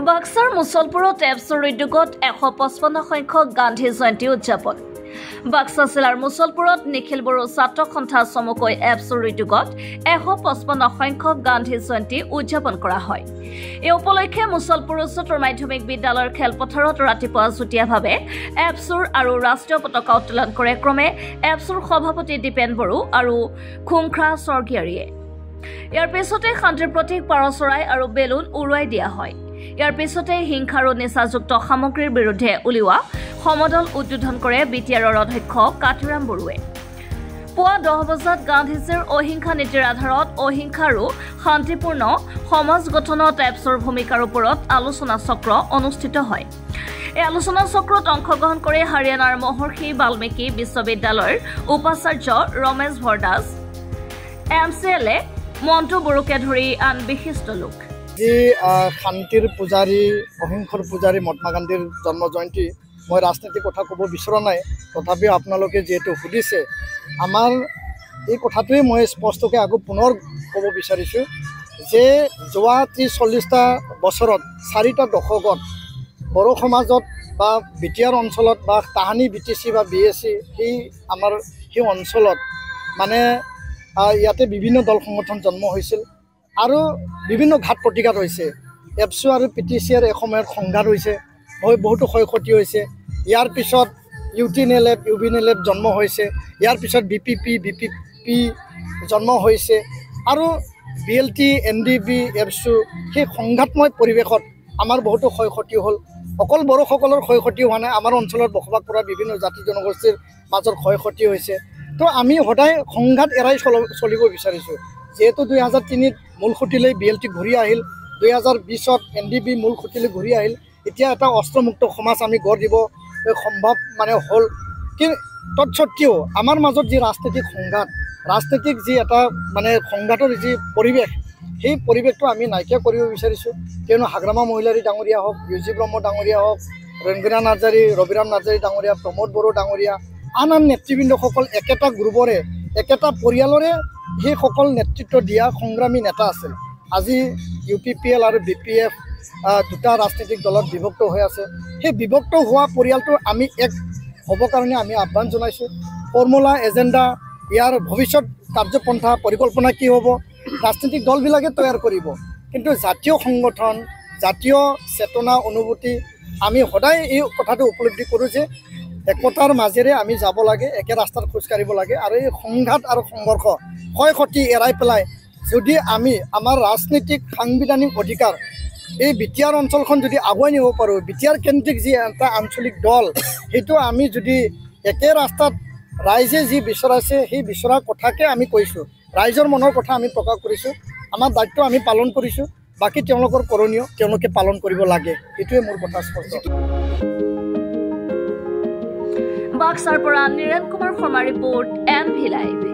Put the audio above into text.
বাক্সাৰ মুছলপুৰত এপছৰ উদ্যোগত 155 সংখ্যক গান্ধী জয়ন্তী উদযাপন। বাক্সা জিলাৰ মুছলপুৰত নিখিল বড়ো ছাত্ৰ সন্থা চমুকৈ এপছৰ উদ্যোগত 155 সংখ্যক গান্ধী জয়ন্তী উদযাপন কৰা হয়। এই উপলক্ষে মুছলপুৰ উচ্চতৰ মাধ্যমিক বিদ্যালয়ৰ খেলপথাৰত ৰাতিপুৱা যুটীয়াভাৱে এপছৰ আৰু ৰাষ্ট্ৰীয় পতাকা উত্তোলন কৰে ক্ৰমে এপছৰ সভাপতি দীপেন বড়ো আৰু খুংখ্ৰা স্বৰ্গীয়াৰীয়ে। ইয়াৰ পিছতে শান্তিৰ প্ৰতীক পাৰ চৰাই আৰু বেলুন উৰুৱাই দিয়া হয়। ইয়াৰ পিছতে হিংসা আৰু নিচাযুক্ত সামগ্ৰীৰ বিৰুদ্ধে উলিওৱা সমদল উদ্বোধন কৰে বিটিআৰৰ অধ্যক্ষ কাতিৰাম বড়োৱে। পুৱা 10 বজাত গান্ধীজীৰ অহিংসা নীতিৰ আধাৰত অহিংসা আৰু শান্তিপূৰ্ণ সমাজ গঠনত এপছৰ ভূমিকাৰ ওপৰত আলোচনা চক্ৰ অনুষ্ঠিত হয়। এই আলোচনা চক্ৰত অংশগ্ৰহণ কৰি হাৰিয়ানাৰ মহৰ্ষি বাল্মীকি বিশ্ববিদ্যালয়ৰ উপাচাৰ্য ৰমেশ ভৰদাস, MCLA মন্টু বড়োকে ধৰি আন বিশিষ্ট লোক। যি শান্তিৰ পূজাৰী অহিংসাৰ পূজাৰী মহাত্মা গান্ধীৰ জন্ম জয়ন্তী, মই ৰাজনীতিৰ কথা ক'ব বিচৰা নাই, তথাপিও আপোনালোকে যিহেতু সুধিছে, আমাৰ এই কথাটোৱে মই স্পষ্টকৈ আকৌ পুনৰ ক'ব বিচাৰিছোঁ যে যোৱা 30-40টা বছৰত 4টা দশকত বড়ো সমাজত বা বিটিআৰ অঞ্চলত বা তাহানি BTC বা BSC সেই অঞ্চলত মানে ইয়াতে বিভিন্ন দল সংগঠন জন্ম হৈছিল আৰু বিভিন্ন ঘাত প্ৰতিঘাত হৈছে। এপছু আৰু PTCৰ এসময়ত সংঘাত হৈছে, বহুতো ক্ষয় ক্ষতি হৈছে। ইয়াৰ পিছত UTNLF, UBNLF জন্ম হৈছে, ইয়াৰ পিছত BPP জন্ম হৈছে আৰু BLT, NDB, এপছু সেই সংঘাতময় পৰিৱেশত আমাৰ বহুতো ক্ষয় ক্ষতি হ'ল। অকল বড়োসকলৰ ক্ষয় ক্ষতি হোৱা নাই, আমাৰ অঞ্চলত বসবাস কৰা বিভিন্ন জাতি জনগোষ্ঠীৰ মাজত ক্ষয় ক্ষতি হৈছে। তো আমি সদায় সংঘাত এৰাই চলিব বিচাৰিছোঁ। যিহেতু 2003ত মূল খুঁটিলৈ BLT ঘূৰি আহিল, 2020ত NDB মূল খুঁটিলৈ ঘূৰি আহিল, এতিয়া এটা অস্ত্ৰমুক্ত সমাজ আমি গঢ় দিব সম্ভৱ হ'ল। কিন্তু তৎসত্ত্বেও আমাৰ মাজত যি ৰাজনৈতিক যি এটা সংঘাতৰ যি পৰিৱেশ, সেই পৰিৱেশটো আমি নাইকিয়া কৰিব বিচাৰিছোঁ। কিয়নো হাগ্ৰামা মহিলাৰী ডাঙৰীয়া হওক, UG ব্ৰহ্ম ডাঙৰীয়া হওক, ৰঙ্গিনা নাৰ্জাৰী, ৰবিৰাম নাৰ্জাৰী ডাঙৰীয়া, প্ৰমোদ বড়ো ডাঙৰীয়া, আন নেতৃবৃন্দসকল একেটা গ্ৰুপৰে একেটা পৰিয়ালৰে সেইসকল নেতৃত্ব দিয়া সংগ্ৰামী নেতা আছিল। আজি UPPL আৰু BPF দুটা ৰাজনৈতিক দলত বিভক্ত হৈ আছে। সেই বিভক্ত হোৱা পৰিয়ালটো আমি এক হ'বৰ কাৰণে আমি আহ্বান জনাইছোঁ। ফৰ্মুলা এজেণ্ডা, ইয়াৰ ভৱিষ্যত কাৰ্যপন্থা পৰিকল্পনা কি হ'ব ৰাজনৈতিক দলবিলাকে তৈয়াৰ কৰিব, কিন্তু জাতীয় সংগঠন, জাতীয় চেতনা অনুভূতি আমি সদায় এই কথাটো উপলব্ধি কৰোঁ যে একতাৰ মাজেৰে আমি যাব লাগে, একে ৰাস্তাত খোজকাঢ়িব লাগে আৰু এই সংঘাত আৰু সংঘৰ্ষ ক্ষয় ক্ষতি এৰাই পেলাই যদি আমি আমাৰ ৰাজনৈতিক সাংবিধানিক অধিকাৰ এই বিটিআৰ অঞ্চলখন যদি আগুৱাই নিব পাৰোঁ, বিটিআৰ কেন্দ্ৰিক যি এটা আঞ্চলিক দল, সেইটো আমি যদি একে ৰাস্তাত ৰাইজে যি বিচৰাইছে সেই বিচৰা কথাকে আমি কৈছোঁ, ৰাইজৰ মনৰ কথা আমি প্ৰকাশ কৰিছোঁ, আমাৰ দায়িত্ব আমি পালন কৰিছোঁ, বাকী তেওঁলোকৰ কৰণীয় তেওঁলোকে পালন কৰিব লাগে, এইটোৱে মোৰ কথা স্পষ্ট। বাক্সাৰ পৰা Niren Kumar Sharma report, MV Live।